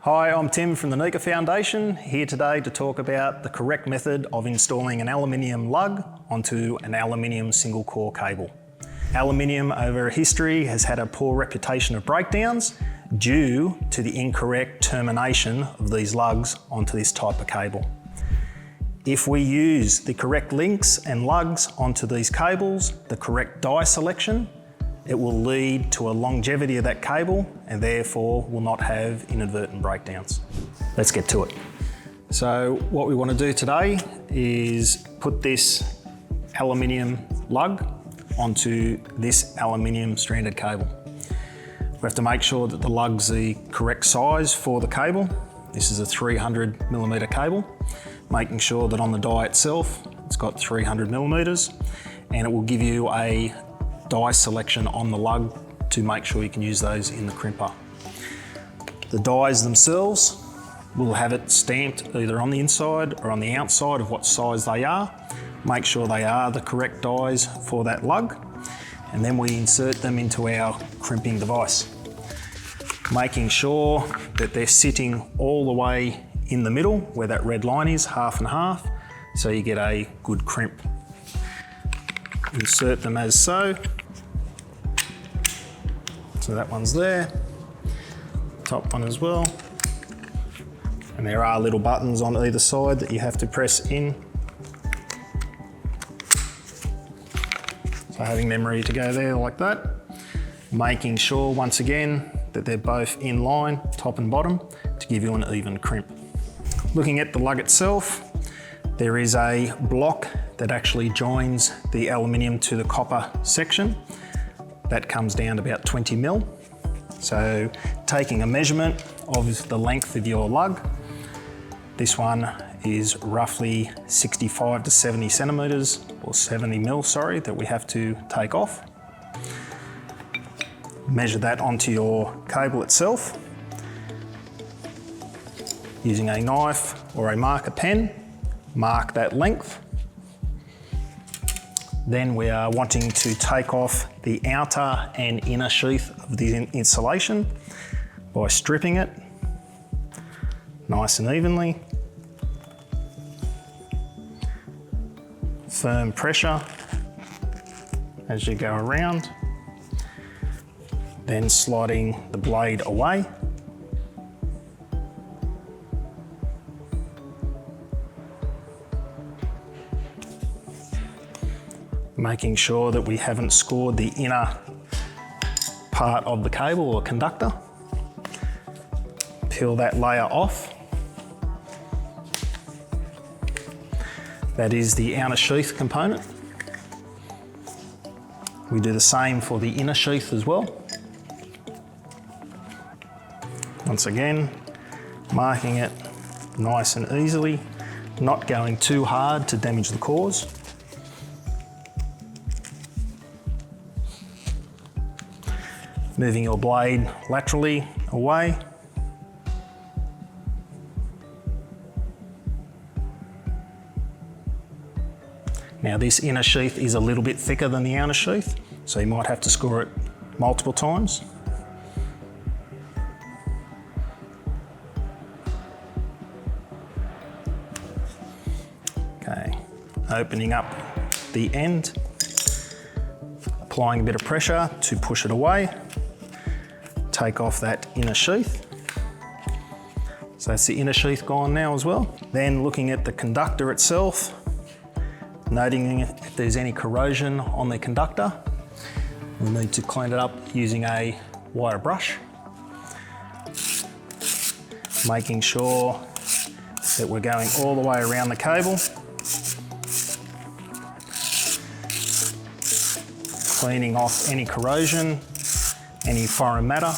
Hi, I'm Tim from the NECA Foundation, here today to talk about the correct method of installing an aluminium lug onto an aluminium single core cable. Aluminium over history has had a poor reputation of breakdowns due to the incorrect termination of these lugs onto this type of cable. If we use the correct links and lugs onto these cables, the correct die selection, it will lead to a longevity of that cable and therefore will not have inadvertent breakdowns. Let's get to it. So what we want to do today is put this aluminium lug onto this aluminium stranded cable. We have to make sure that the lug's the correct size for the cable. This is a 300mm cable, making sure that on the die itself, it's got 300mm, and it will give you a die selection on the lug to make sure you can use those in the crimper. The dies themselves will have it stamped either on the inside or on the outside of what size they are. Make sure they are the correct dies for that lug, and then we insert them into our crimping device, making sure that they're sitting all the way in the middle where that red line is, half and half, so you get a good crimp. Insert them as so. So that one's there, top one as well. And there are little buttons on either side that you have to press in. So having them ready to go there like that. Making sure once again that they're both in line, top and bottom, to give you an even crimp. Looking at the lug itself, there is a block that actually joins the aluminium to the copper section. That comes down to about 20mm. So taking a measurement of the length of your lug, this one is roughly 65 to 70 centimetres, or 70mm, sorry, that we have to take off. Measure that onto your cable itself using a knife or a marker pen. Mark that length. Then we are wanting to take off the outer and inner sheath of the insulation by stripping it nice and evenly. Firm pressure as you go around. Then sliding the blade away. Making sure that we haven't scored the inner part of the cable or conductor. Peel that layer off. That is the outer sheath component. We do the same for the inner sheath as well. Once again, marking it nice and easily, not going too hard to damage the cores. Moving your blade laterally away. Now this inner sheath is a little bit thicker than the outer sheath, so you might have to score it multiple times. Okay, opening up the end, applying a bit of pressure to push it away. Take off that inner sheath. So that's the inner sheath gone now as well. Then looking at the conductor itself, noting if there's any corrosion on the conductor. We'll need to clean it up using a wire brush. Making sure that we're going all the way around the cable. Cleaning off any corrosion, any foreign matter.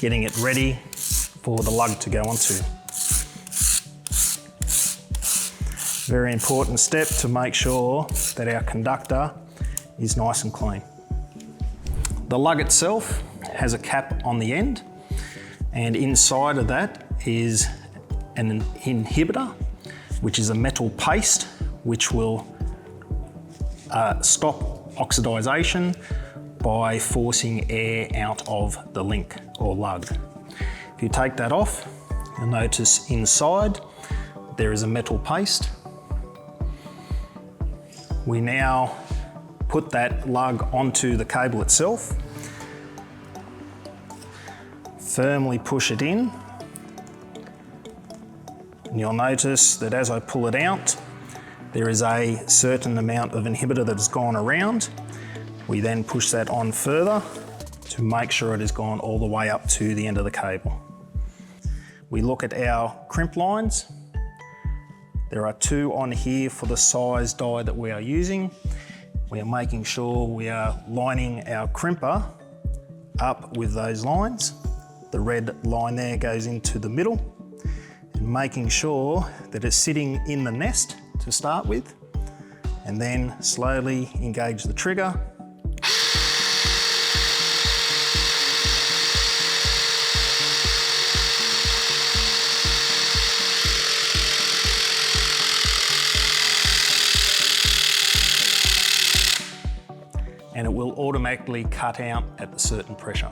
Getting it ready for the lug to go onto. Very important step to make sure that our conductor is nice and clean. The lug itself has a cap on the end, and inside of that is an inhibitor, which is a metal paste which will stop oxidization by forcing air out of the link or lug. If you take that off, you'll notice inside there is a metal paste. We now put that lug onto the cable itself, firmly push it in, and you'll notice that as I pull it out, there is a certain amount of inhibitor that has gone around. We then push that on further to make sure it has gone all the way up to the end of the cable. We look at our crimp lines. There are 2 on here for the size die that we are using. We are making sure we are lining our crimper up with those lines. The red line there goes into the middle, and making sure that it's sitting in the nest to start with, and then slowly engage the trigger. And it will automatically cut out at a certain pressure.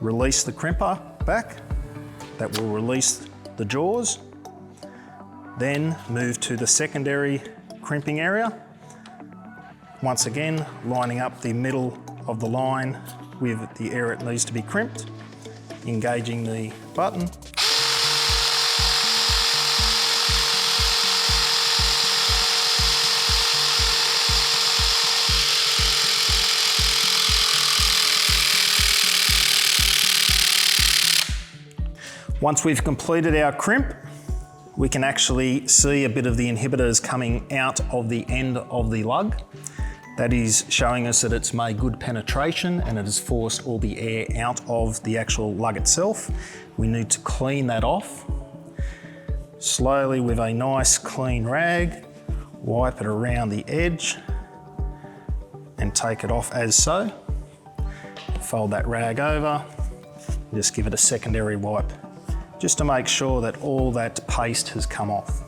Release the crimper back, that will release the jaws. Then move to the secondary crimping area. Once again, lining up the middle of the line with the area it needs to be crimped, engaging the button. Once we've completed our crimp, we can actually see a bit of the inhibitors coming out of the end of the lug. That is showing us that it's made good penetration and it has forced all the air out of the actual lug itself. We need to clean that off. Slowly with a nice clean rag, wipe it around the edge and take it off as so. Fold that rag over, just give it a secondary wipe, just to make sure that all that paste has come off.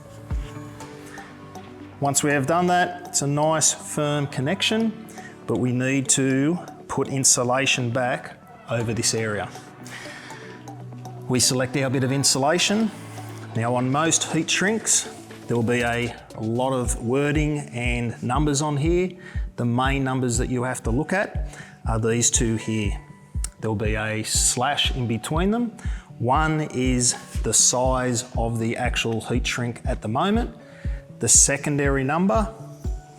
Once we have done that, it's a nice firm connection, but we need to put insulation back over this area. We select our bit of insulation. Now on most heat shrinks, there will be a lot of wording and numbers on here. The main numbers that you have to look at are these 2 here. There'll be a slash in between them. One is the size of the actual heat shrink at the moment. The secondary number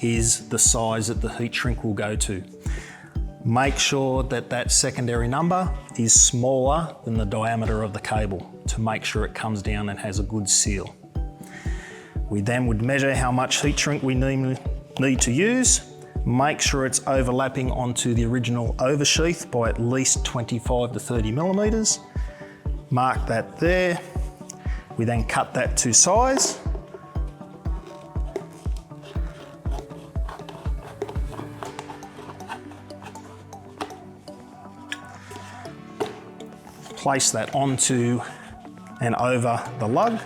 is the size that the heat shrink will go to. Make sure that that secondary number is smaller than the diameter of the cable to make sure it comes down and has a good seal. We then would measure how much heat shrink we need to use. Make sure it's overlapping onto the original oversheath by at least 25 to 30 millimeters. Mark that there. We then cut that to size. Place that onto and over the lug.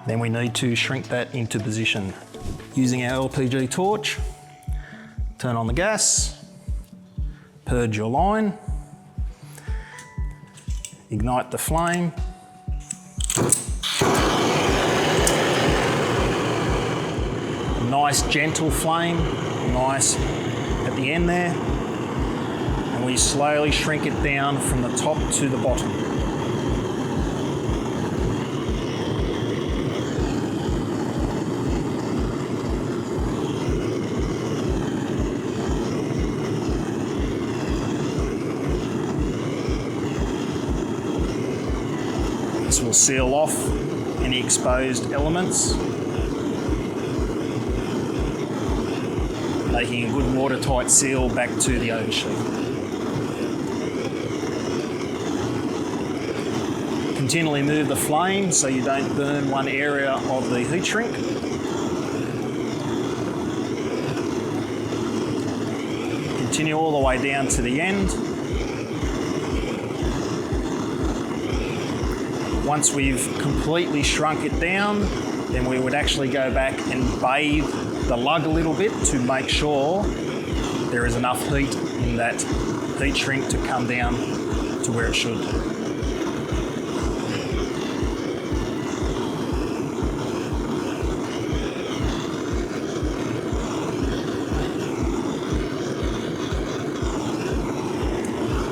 Then we need to shrink that into position. Using our LPG torch, turn on the gas, purge your line, ignite the flame. A nice gentle flame, nice at the end there. And we slowly shrink it down from the top to the bottom. This will seal off any exposed elements, making a good watertight seal back to the oversheath. Continually move the flame so you don't burn one area of the heat shrink. Continue all the way down to the end. Once we've completely shrunk it down, then we would actually go back and bathe the lug a little bit to make sure there is enough heat in that heat shrink to come down to where it should.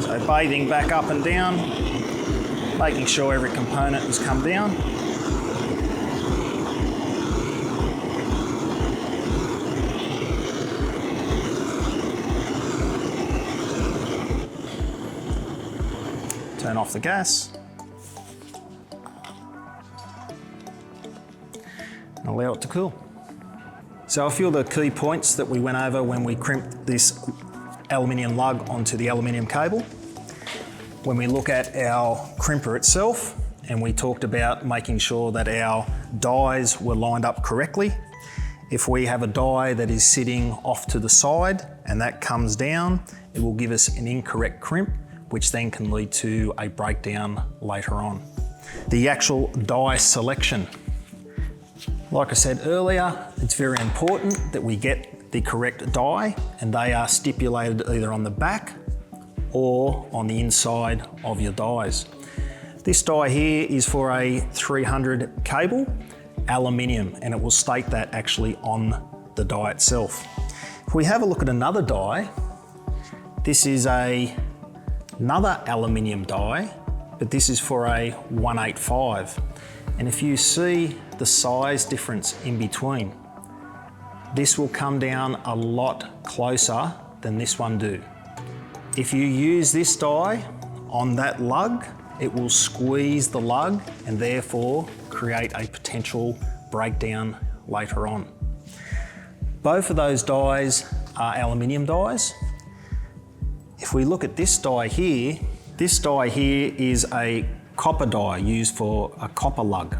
So bathing back up and down, making sure every component has come down. Turn off the gas and allow it to cool. So a few of the key points that we went over when we crimped this aluminium lug onto the aluminium cable. When we look at our crimper itself, and we talked about making sure that our dies were lined up correctly. If we have a die that is sitting off to the side and that comes down, it will give us an incorrect crimp, which then can lead to a breakdown later on. The actual die selection. Like I said earlier, it's very important that we get the correct die, and they are stipulated either on the back or on the inside of your dies. This die here is for a 300 cable, aluminium, and it will state that actually on the die itself. If we have a look at another die, this is another aluminium die, but this is for a 185. And if you see the size difference in between, this will come down a lot closer than this one do. If you use this die on that lug, it will squeeze the lug and therefore create a potential breakdown later on. Both of those dies are aluminium dies. If we look at this die here is a copper die used for a copper lug.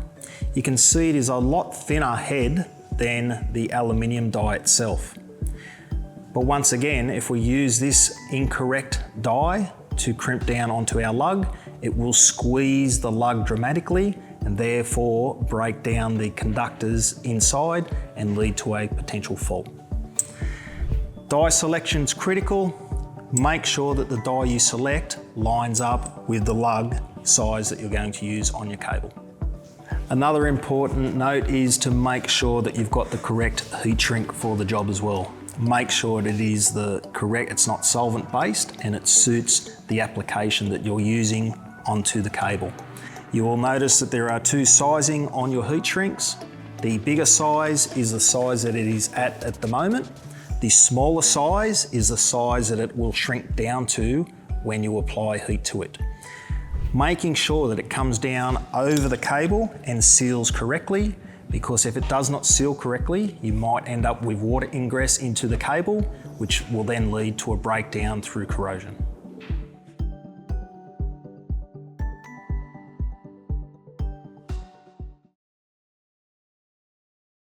You can see it is a lot thinner head than the aluminium die itself. But once again, if we use this incorrect die to crimp down onto our lug, it will squeeze the lug dramatically and therefore break down the conductors inside and lead to a potential fault. Die selection is critical. Make sure that the die you select lines up with the lug size that you're going to use on your cable. Another important note is to make sure that you've got the correct heat shrink for the job as well. Make sure that it is the correct, it's not solvent based and it suits the application that you're using onto the cable. You will notice that there are two sizing on your heat shrinks. The bigger size is the size that it is at the moment. The smaller size is the size that it will shrink down to when you apply heat to it. Making sure that it comes down over the cable and seals correctly, because if it does not seal correctly, you might end up with water ingress into the cable, which will then lead to a breakdown through corrosion.